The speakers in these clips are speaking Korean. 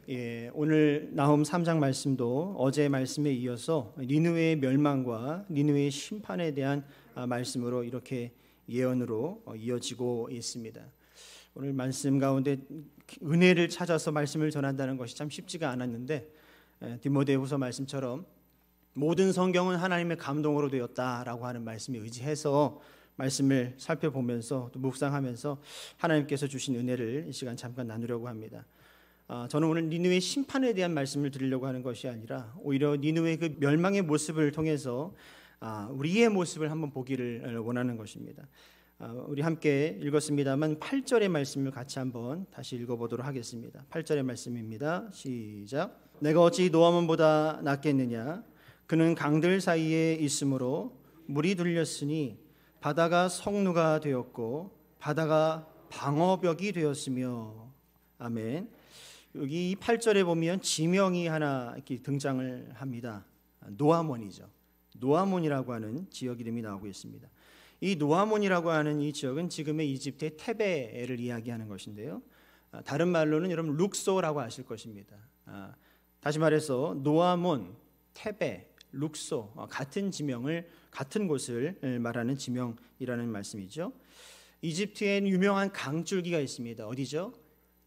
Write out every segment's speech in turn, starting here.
오늘 나훔 3장 말씀도 어제 말씀에 이어서 니느웨의 멸망과 니느웨의 심판에 대한 말씀으로 이렇게 예언으로 이어지고 있습니다. 오늘 말씀 가운데 은혜를 찾아서 말씀을 전한다는 것이 참 쉽지가 않았는데 디모데후서 말씀처럼 모든 성경은 하나님의 감동으로 되었다라고 하는 말씀에 의지해서 말씀을 살펴보면서 또 묵상하면서 하나님께서 주신 은혜를 이 시간 잠깐 나누려고 합니다. 저는 오늘 니느웨의 심판에 대한 말씀을 드리려고 하는 것이 아니라 오히려 니느웨의 그 멸망의 모습을 통해서 우리의 모습을 한번 보기를 원하는 것입니다. 우리 함께 읽었습니다만 8절의 말씀을 같이 한번 다시 읽어보도록 하겠습니다. 8절의 말씀입니다. 시작. 내가 어찌 노아몬보다 낫겠느냐? 그는 강들 사이에 있으므로 물이 들렸으니 바다가 성루가 되었고 바다가 방어벽이 되었으며. 아멘. 여기 이 8절에 보면 지명이 하나 이렇게 등장을 합니다. 노아몬이죠. 노아몬이라고 하는 지역 이름이 나오고 있습니다. 이 노아몬이라고 하는 이 지역은 지금의 이집트의 테베를 이야기하는 것인데요. 다른 말로는 여러분 룩소라고 아실 것입니다. 다시 말해서 노아몬, 테베, 룩소 같은 지명을 같은 곳을 말하는 지명이라는 말씀이죠. 이집트엔 유명한 강줄기가 있습니다. 어디죠?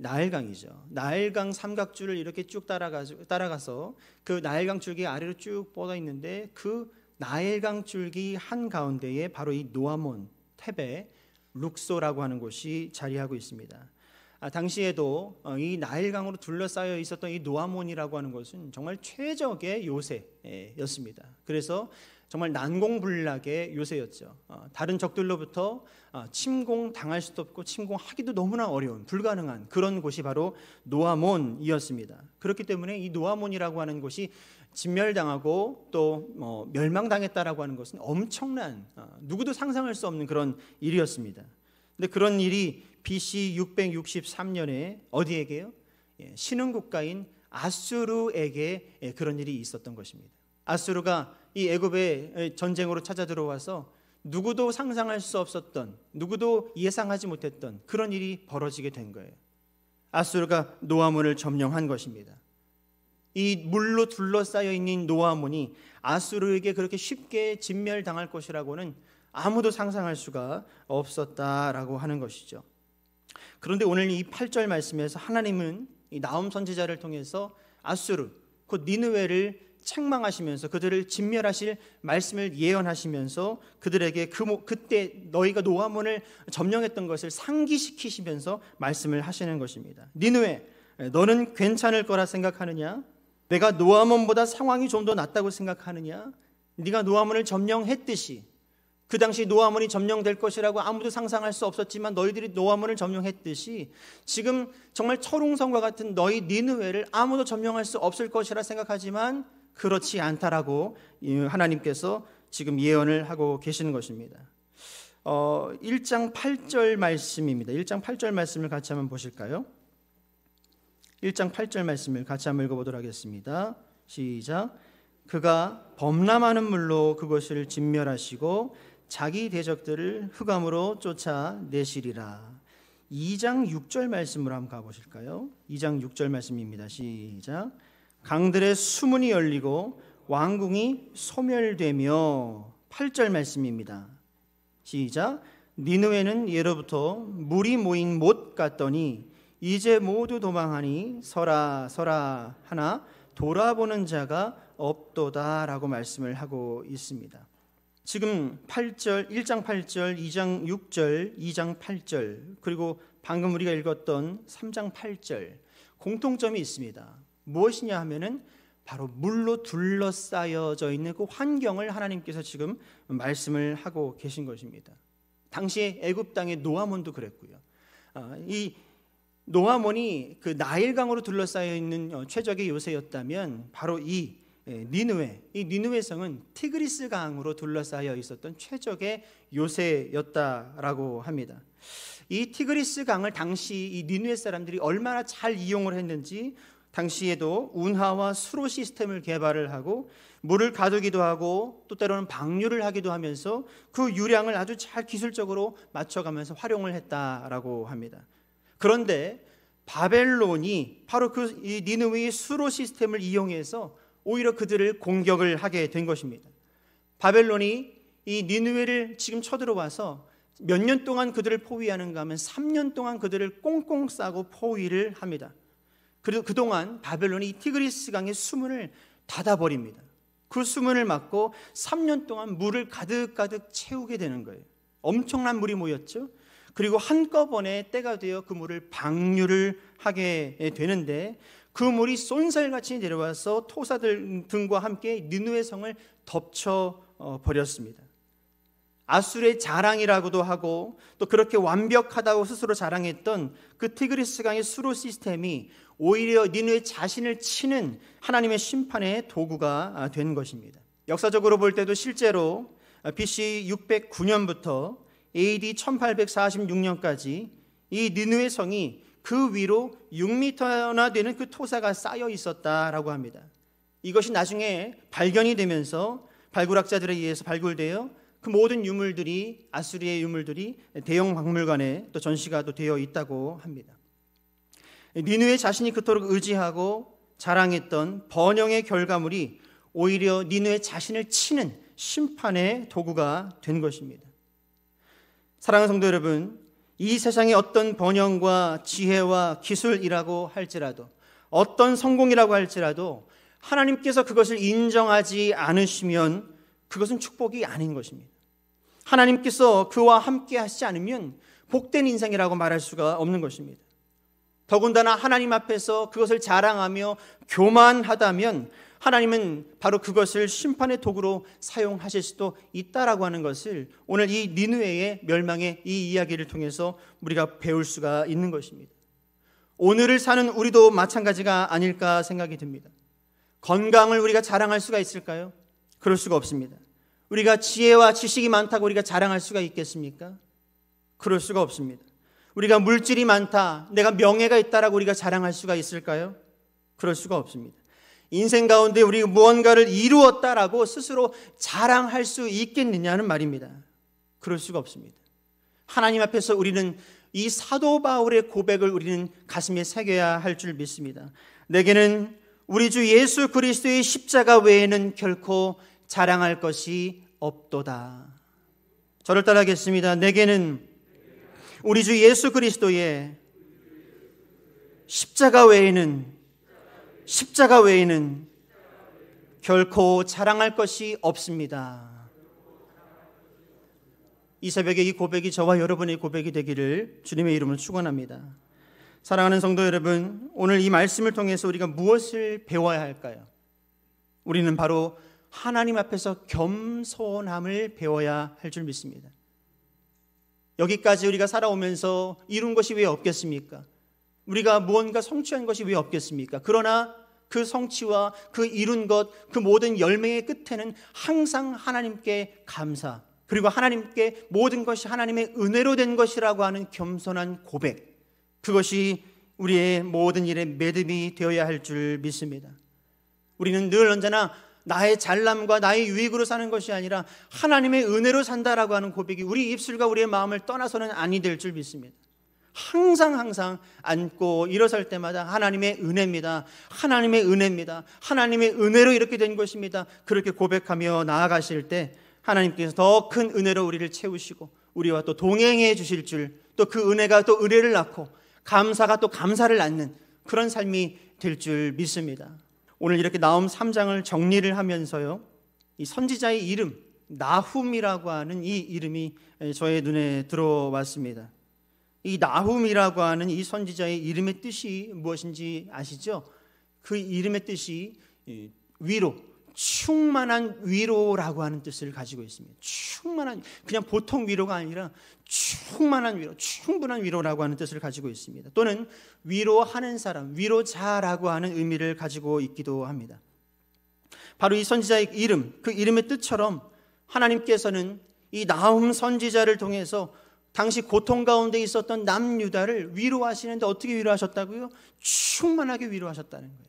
나일강이죠. 나일강 삼각줄을 이렇게 쭉 따라가서 그 나일강 줄기 아래로 쭉 뻗어 있는데 그 나일강 줄기 한 가운데에 바로 이 노아몬, 테베, 룩소라고 하는 곳이 자리하고 있습니다. 당시에도 이 나일강으로 둘러싸여 있었던 이 노아몬이라고 하는 것은 정말 최적의 요새였습니다. 그래서 정말 난공불락의 요새였죠. 다른 적들로부터 침공당할 수도 없고 침공하기도 너무나 어려운 불가능한 그런 곳이 바로 노아몬이었습니다. 그렇기 때문에 이 노아몬이라고 하는 곳이 진멸당하고 또 멸망당했다라고 하는 것은 엄청난 누구도 상상할 수 없는 그런 일이었습니다. 근데 그런 일이 BC 663년에 어디에게요? 신흥국가인 아수르에게 그런 일이 있었던 것입니다. 아수르가 이 애굽의 전쟁으로 찾아 들어와서 누구도 상상할 수 없었던, 누구도 예상하지 못했던 그런 일이 벌어지게 된 거예요. 아수르가 노아몬을 점령한 것입니다. 이 물로 둘러싸여 있는 노아몬이 아수르에게 그렇게 쉽게 진멸당할 것이라고는 아무도 상상할 수가 없었다라고 하는 것이죠. 그런데 오늘 이 8절 말씀에서 하나님은 이 나훔 선지자를 통해서 아수르, 곧 니느웨를 책망하시면서 그들을 진멸하실 말씀을 예언하시면서 그들에게 그때 너희가 노아몬을 점령했던 것을 상기시키시면서 말씀을 하시는 것입니다. 니느웨, 너는 괜찮을 거라 생각하느냐? 내가 노아몬보다 상황이 좀 더 낫다고 생각하느냐? 네가 노아몬을 점령했듯이 그 당시 노아몬이 점령될 것이라고 아무도 상상할 수 없었지만 너희들이 노아몬을 점령했듯이 지금 정말 철옹성과 같은 너희 니느웨를 아무도 점령할 수 없을 것이라 생각하지만 그렇지 않다라고 하나님께서 지금 예언을 하고 계시는 것입니다. 1장 8절 말씀입니다. 1장 8절 말씀을 같이 한번 보실까요? 1장 8절 말씀을 같이 한번 읽어보도록 하겠습니다. 시작. 그가 범람하는 물로 그것을 진멸하시고 자기 대적들을 흑암으로 쫓아내시리라. 2장 6절 말씀으로 한번 가보실까요? 2장 6절 말씀입니다. 시작. 강들의 수문이 열리고 왕궁이 소멸되며. 8절 말씀입니다. 시작. 니느웨는 예로부터 물이 모인 못 같더니 이제 모두 도망하니 서라 서라 하나 돌아보는 자가 없도다라고 말씀을 하고 있습니다. 지금 8절, 1장 8절, 2장 6절, 2장 8절 그리고 방금 우리가 읽었던 3장 8절 공통점이 있습니다. 무엇이냐 하면은 바로 물로 둘러싸여져 있는 그 환경을 하나님께서 지금 말씀을 하고 계신 것입니다. 당시에 애굽 땅의 노아몬도 그랬고요. 이 노아몬이 그 나일강으로 둘러싸여 있는 최적의 요새였다면 바로 이 니느웨, 이 니느웨 성은 티그리스 강으로 둘러싸여 있었던 최적의 요새였다라고 합니다. 이 티그리스 강을 당시 이 니느웨 사람들이 얼마나 잘 이용을 했는지 당시에도 운하와 수로 시스템을 개발을 하고 물을 가두기도 하고 또 때로는 방류를 하기도 하면서 그 유량을 아주 잘 기술적으로 맞춰가면서 활용을 했다라고 합니다. 그런데 바벨론이 바로 이 니느웨의 수로 시스템을 이용해서 오히려 그들을 공격을 하게 된 것입니다. 바벨론이 이 니느웨를 지금 쳐들어와서 몇 년 동안 그들을 포위하는가 하면 3년 동안 그들을 꽁꽁 싸고 포위를 합니다. 그리고 그동안 바벨론이 이 티그리스 강의 수문을 닫아버립니다. 그 수문을 막고 3년 동안 물을 가득가득 채우게 되는 거예요. 엄청난 물이 모였죠. 그리고 한꺼번에 때가 되어 그 물을 방류를 하게 되는데 그 물이 쏜살같이 내려와서 토사들 등과 함께 니느웨 성을 덮쳐 버렸습니다. 아수르의 자랑이라고도 하고 또 그렇게 완벽하다고 스스로 자랑했던 그 티그리스 강의 수로 시스템이 오히려 니느웨 자신을 치는 하나님의 심판의 도구가 된 것입니다. 역사적으로 볼 때도 실제로 BC 609년부터 AD 1846년까지 이 니느웨 성이 그 위로 6m나 되는 그 토사가 쌓여 있었다라고 합니다. 이것이 나중에 발견이 되면서 발굴학자들에 의해서 발굴되어 그 모든 유물들이 아수리의 유물들이 대형 박물관에 또 전시가 또 되어 있다고 합니다. 니느웨 자신이 그토록 의지하고 자랑했던 번영의 결과물이 오히려 니느웨 자신을 치는 심판의 도구가 된 것입니다. 사랑하는 성도 여러분, 이 세상의 어떤 번영과 지혜와 기술이라고 할지라도 어떤 성공이라고 할지라도 하나님께서 그것을 인정하지 않으시면 그것은 축복이 아닌 것입니다. 하나님께서 그와 함께 하시지 않으면 복된 인생이라고 말할 수가 없는 것입니다. 더군다나 하나님 앞에서 그것을 자랑하며 교만하다면 하나님은 바로 그것을 심판의 도구로 사용하실 수도 있다라고 하는 것을 오늘 이 니느웨의 멸망의 이 이야기를 통해서 우리가 배울 수가 있는 것입니다. 오늘을 사는 우리도 마찬가지가 아닐까 생각이 듭니다. 건강을 우리가 자랑할 수가 있을까요? 그럴 수가 없습니다. 우리가 지혜와 지식이 많다고 우리가 자랑할 수가 있겠습니까? 그럴 수가 없습니다. 우리가 물질이 많다, 내가 명예가 있다라고 우리가 자랑할 수가 있을까요? 그럴 수가 없습니다. 인생 가운데 우리가 무언가를 이루었다라고 스스로 자랑할 수 있겠느냐는 말입니다. 그럴 수가 없습니다. 하나님 앞에서 우리는 이 사도 바울의 고백을 우리는 가슴에 새겨야 할 줄 믿습니다. 내게는 우리 주 예수 그리스도의 십자가 외에는 결코 자랑할 것이 없도다. 저를 따라하겠습니다. 내게는 우리 주 예수 그리스도의 십자가 외에는 결코 자랑할 것이 없습니다. 이 새벽에 이 고백이 저와 여러분의 고백이 되기를 주님의 이름으로 축원합니다. 사랑하는 성도 여러분, 오늘 이 말씀을 통해서 우리가 무엇을 배워야 할까요? 우리는 바로 하나님 앞에서 겸손함을 배워야 할 줄 믿습니다. 여기까지 우리가 살아오면서 이룬 것이 왜 없겠습니까? 우리가 무언가 성취한 것이 왜 없겠습니까? 그러나 그 성취와 그 이룬 것, 그 모든 열매의 끝에는 항상 하나님께 감사, 그리고 하나님께 모든 것이 하나님의 은혜로 된 것이라고 하는 겸손한 고백, 그것이 우리의 모든 일의 매듭이 되어야 할 줄 믿습니다. 우리는 늘 언제나 나의 잘남과 나의 유익으로 사는 것이 아니라 하나님의 은혜로 산다라고 하는 고백이 우리 입술과 우리의 마음을 떠나서는 아니 될 줄 믿습니다. 항상 앉고 일어설 때마다 하나님의 은혜입니다. 하나님의 은혜입니다. 하나님의 은혜로 이렇게 된 것입니다. 그렇게 고백하며 나아가실 때 하나님께서 더 큰 은혜로 우리를 채우시고 우리와 또 동행해 주실 줄, 또 그 은혜가 또 은혜를 낳고 감사가 또 감사를 낳는 그런 삶이 될 줄 믿습니다. 오늘 이렇게 나홈 3장을 정리를 하면서요, 이 선지자의 이름 나훔이라고 하는 이 이름이 저의 눈에 들어왔습니다. 이 나훔이라고 하는 이 선지자의 이름의 뜻이 무엇인지 아시죠? 그 이름의 뜻이 위로, 충만한 위로라고 하는 뜻을 가지고 있습니다. 충만한, 그냥 보통 위로가 아니라 충만한 위로, 충분한 위로라고 하는 뜻을 가지고 있습니다. 또는 위로하는 사람, 위로자라고 하는 의미를 가지고 있기도 합니다. 바로 이 선지자의 이름, 그 이름의 뜻처럼 하나님께서는 이 나훔 선지자를 통해서 당시 고통 가운데 있었던 남유다를 위로하시는데 어떻게 위로하셨다고요? 충만하게 위로하셨다는 거예요.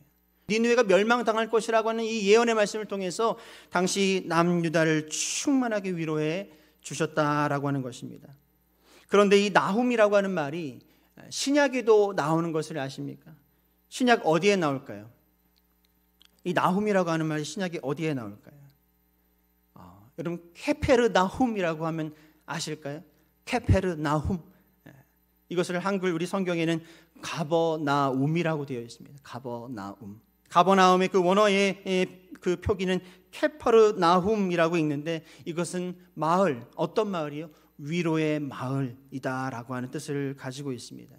니느웨가 멸망당할 것이라고 하는 이 예언의 말씀을 통해서 당시 남유다를 충만하게 위로해 주셨다라고 하는 것입니다. 그런데 이 나훔이라고 하는 말이 신약에도 나오는 것을 아십니까? 신약 어디에 나올까요? 이 나훔이라고 하는 말이 신약이 어디에 나올까요? 여러분 케페르나훔이라고 하면 아실까요? 케페르나훔. 이것을 한글 우리 성경에는 가버나움이라고 되어 있습니다. 가버나움. 가버나움의 그 원어의 그 표기는 케퍼르나훔이라고 읽는데 이것은 마을, 어떤 마을이요? 위로의 마을이다라고 하는 뜻을 가지고 있습니다.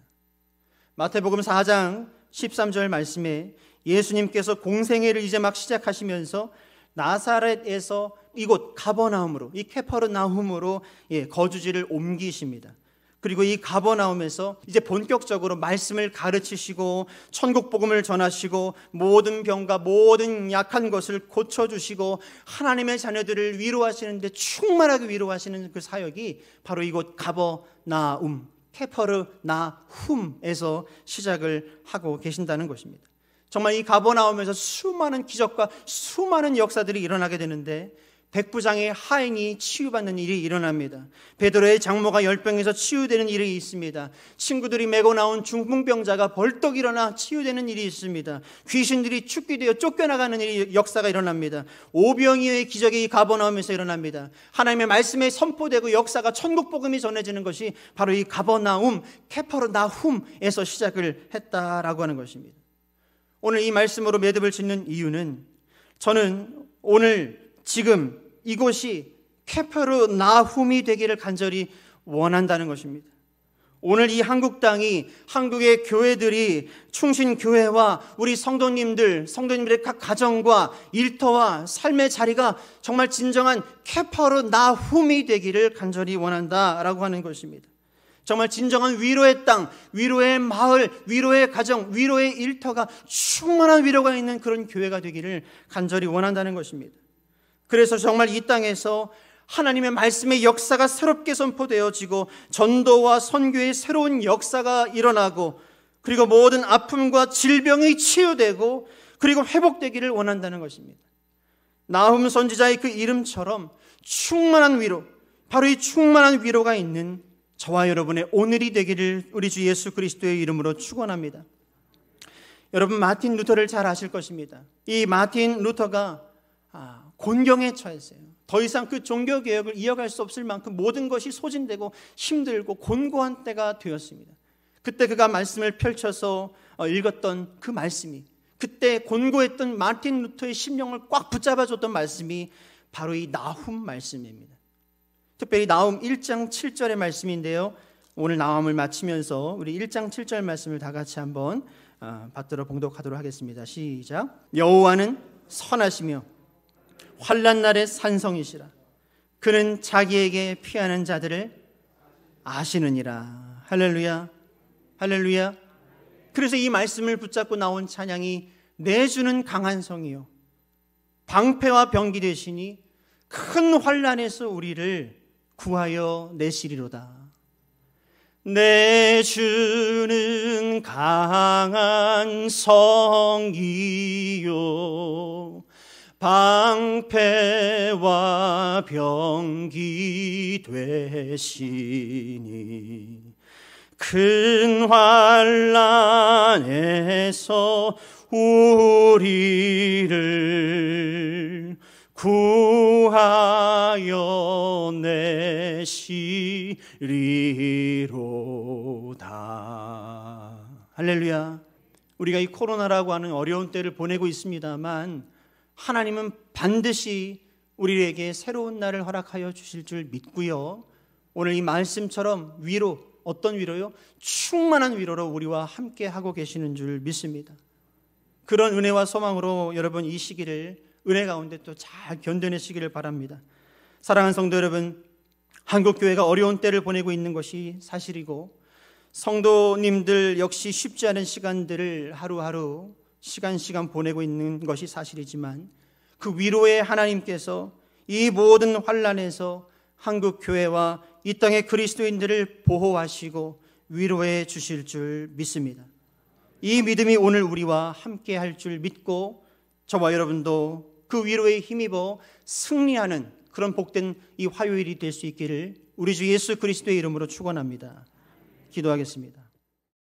마태복음 4장 13절 말씀에 예수님께서 공생애를 이제 막 시작하시면서 나사렛에서 이곳 가버나움으로, 이 케퍼르나훔으로 거주지를 옮기십니다. 그리고 이 가버나움에서 이제 본격적으로 말씀을 가르치시고 천국 복음을 전하시고 모든 병과 모든 약한 것을 고쳐주시고 하나님의 자녀들을 위로하시는데 충만하게 위로하시는 그 사역이 바로 이곳 가버나움, 케퍼르나훔에서 시작을 하고 계신다는 것입니다. 정말 이 가버나움에서 수많은 기적과 수많은 역사들이 일어나게 되는데 백부장의 하인이 치유받는 일이 일어납니다. 베드로의 장모가 열병에서 치유되는 일이 있습니다. 친구들이 메고 나온 중풍병자가 벌떡 일어나 치유되는 일이 있습니다. 귀신들이 축기되어 쫓겨나가는 일이 역사가 일어납니다. 오병이어의 기적이 가버나움에서 일어납니다. 하나님의 말씀에 선포되고 역사가 천국 복음이 전해지는 것이 바로 이 가버나움, 케퍼르나훔에서 시작을 했다라고 하는 것입니다. 오늘 이 말씀으로 매듭을 짓는 이유는 저는 오늘 지금 이곳이 케퍼르나훔이 되기를 간절히 원한다는 것입니다. 오늘 이 한국 땅이, 한국의 교회들이 충신교회와 우리 성도님들의 각 가정과 일터와 삶의 자리가 정말 진정한 케퍼르나훔이 되기를 간절히 원한다라고 하는 것입니다. 정말 진정한 위로의 땅, 위로의 마을, 위로의 가정, 위로의 일터가 충만한 위로가 있는 그런 교회가 되기를 간절히 원한다는 것입니다. 그래서 정말 이 땅에서 하나님의 말씀의 역사가 새롭게 선포되어지고 전도와 선교의 새로운 역사가 일어나고 그리고 모든 아픔과 질병이 치유되고 그리고 회복되기를 원한다는 것입니다. 나훔 선지자의 그 이름처럼 충만한 위로, 바로 이 충만한 위로가 있는 저와 여러분의 오늘이 되기를 우리 주 예수 그리스도의 이름으로 축원합니다. 여러분 마틴 루터를 잘 아실 것입니다. 이 마틴 루터가 곤경에 처했어요. 더 이상 그 종교개혁을 이어갈 수 없을 만큼 모든 것이 소진되고 힘들고 곤고한 때가 되었습니다. 그때 그가 말씀을 펼쳐서 읽었던 그 말씀이, 그때 곤고했던 마틴 루터의 심령을 꽉 붙잡아줬던 말씀이 바로 이 나훔 말씀입니다. 특별히 나훔 1장 7절의 말씀인데요, 오늘 나훔을 마치면서 우리 1장 7절 말씀을 다 같이 한번 받들어 봉독하도록 하겠습니다. 시작. 여호와는 선하시며 환난 날의 산성이시라. 그는 자기에게 피하는 자들을 아시느니라. 할렐루야, 할렐루야. 그래서 이 말씀을 붙잡고 나온 찬양이 내 주는 강한 성이요 방패와 병기 되시니 큰 환난에서 우리를 구하여 내시리로다. 내 주는 강한 성이요 방패와 병기 되시니 큰 환난에서 우리를 구하여 내시리로다. 할렐루야. 우리가 이 코로나라고 하는 어려운 때를 보내고 있습니다만 하나님은 반드시 우리에게 새로운 날을 허락하여 주실 줄 믿고요, 오늘 이 말씀처럼 위로, 어떤 위로요? 충만한 위로로 우리와 함께 하고 계시는 줄 믿습니다. 그런 은혜와 소망으로 여러분 이 시기를 은혜 가운데 또 잘 견뎌내시기를 바랍니다. 사랑하는 성도 여러분, 한국교회가 어려운 때를 보내고 있는 것이 사실이고 성도님들 역시 쉽지 않은 시간들을 하루하루 시간 보내고 있는 것이 사실이지만 그 위로의 하나님께서 이 모든 환난에서 한국교회와 이 땅의 그리스도인들을 보호하시고 위로해 주실 줄 믿습니다. 이 믿음이 오늘 우리와 함께 할 줄 믿고 저와 여러분도 그 위로에 힘입어 승리하는 그런 복된 이 화요일이 될 수 있기를 우리 주 예수 그리스도의 이름으로 축원합니다. 기도하겠습니다.